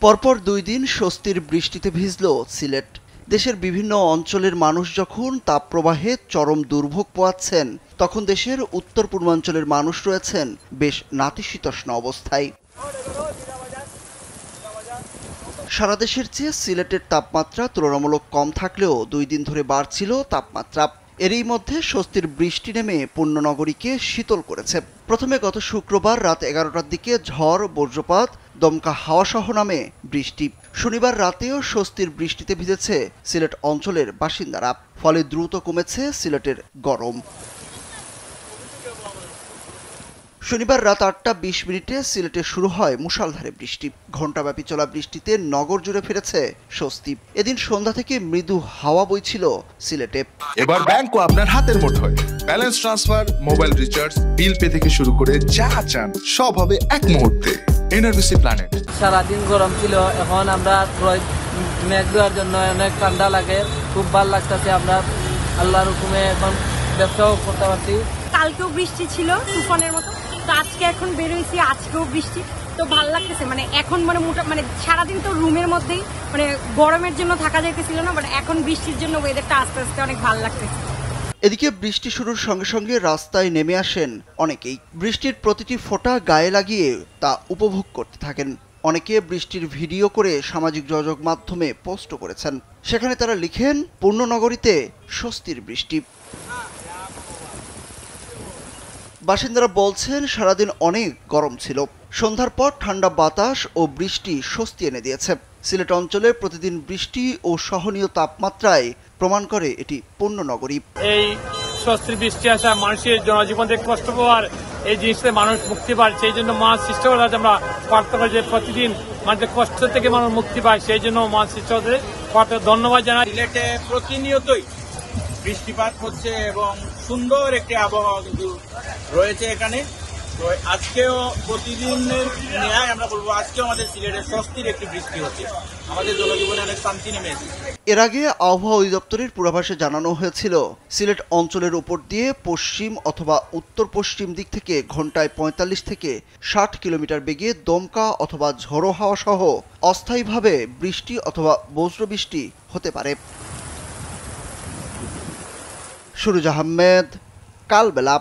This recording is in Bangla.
পরপর ২ দিন স্বস্তির বৃষ্টিতে ভিজল সিলেট। দেশের বিভিন্ন অঞ্চলের মানুষ যখন তাপপ্রবাহে চরম দুর্ভোগ পোয়াচ্ছেন, তখন দেশের উত্তর পূর্বাঞ্চলের মানুষ রয়েছেন বেশ নাতিশীতোষ্ণ অবস্থায়। সারা দেশের চেয়ে সিলেটের তাপমাত্রা তুলনামূলক কম থাকলেও ২ দিন ধরে বাড়ছিল তাপমাত্রা। এরই মধ্যে স্বস্তির বৃষ্টি নেমে পুণ্যনগরীকে শীতল করেছে। প্রথমে গত শুক্রবার রাত ১১টার দিকে ঝড়, বজ্রপাত, দমকা হাওয়াসহ নামে বৃষ্টি। শনিবার রাতেও স্বস্তির বৃষ্টিতে ভিজেছে সিলেট অঞ্চলের বাসিন্দারা। ফলে দ্রুত কমেছে সিলেটের গরম। শনিবার রাত ৮টা ২০ সিলেটে শুরু হয় মুষলধারে বৃষ্টি। ঘণ্টাব্যাপী চলা বৃষ্টিতে নগর জুড়ে ফিরেছে স্বস্তি। এদিন সন্ধ্যা থেকে মৃদু হাওয়া বইছিল সিলেটে। এবার ব্যাংকও আপনার হাতের মুঠোয়। Balance transfer, mobile recharge, bill pay থেকে শুরু করে যা চান সব হবে এক মুহূর্তে। NRBC planet. সারাদিন গরম ছিল, এখন আমরা মেঘ দেওয়ার জন্য অনেক ঠান্ডা লাগে, খুব ভালো লাগতেছে। আমরা আল্লাহর হুকুমে এখন ব্যবসাও করতে পারছি। কালকেও বৃষ্টি ছিল তুফানের মতো, তো আজকে এখন বেরোইছি, আজকেও বৃষ্টি, তো ভালো লাগতেছে। এখন সারাদিন তো রুমের মধ্যেই গরমের জন্য থাকা যাইতেছিল না, এখন বৃষ্টির জন্য ওয়েদারটা আস্তে আস্তে অনেক ভালো লাগতেছে। এদিকে বৃষ্টি শুরুর সঙ্গে সঙ্গে রাস্তায় নেমে আসেন অনেকেই। বৃষ্টির প্রতিটি ফোঁটা গায়ে লাগিয়ে তা উপভোগ করতে থাকেন। অনেকে বৃষ্টির ভিডিও করে সামাজিক যোগাযোগ মাধ্যমে পোস্ট করেছেন। সেখানে তারা লিখেন, পূর্ণনগরীতে স্বস্তির বৃষ্টি। বাসিন্দারা বলছেন, সারাদিন অনেক গরম ছিল, সন্ধ্যার পর ঠান্ডা বাতাস ও বৃষ্টি স্বস্তি এনে দিয়েছে। সিলেট অঞ্চলে প্রতিদিন বৃষ্টি ও সহনীয় তাপমাত্রায় প্রমাণ করে এটি পূর্ণনগরী। এই স্বস্তির বৃষ্টি আসা মানুষের জনজীবন থেকে কষ্ট পাওয়ার এই জিনিসটা মানুষ মুক্তি পায়, সেই জন্য মহান সৃষ্টিকর্তা আমরা প্রার্থনা করি যে প্রতিদিন মানুষের কষ্ট থেকে মানুষ মুক্তি পায়, সেই জন্য মহান সৃষ্টিকর্তাকে ধন্যবাদ জানাই। সিলেটে প্রতিনিয়তই বৃষ্টিপাত হচ্ছে এবং সুন্দর একটি আবহাওয়া কিন্তু রয়েছে এখানে। তো আজকেও প্রতিদিনের ন্যায় আমরা বলবো, আজকেও আমাদের সিলেটে স্বস্তির একটি বৃষ্টি হচ্ছে, আমাদের জনজীবনে অনেক শান্তি নেমে এসেছে। এর আগে আবহাওয়া অধিদপ্তরের পূর্বাভাসে জানানো হয়েছিল, সিলেট অঞ্চলের উপর দিয়ে পশ্চিম অথবা উত্তর পশ্চিম দিক থেকে ঘন্টায় ৪৫ থেকে ৬০ কিলোমিটার বেগে দমকা অথবা ঝোড়ো হাওয়া সহ অস্থায়ীভাবে বৃষ্টি অথবা বজ্রবৃষ্টি হতে পারে। সুরুজ আহমেদ, কালবেলা।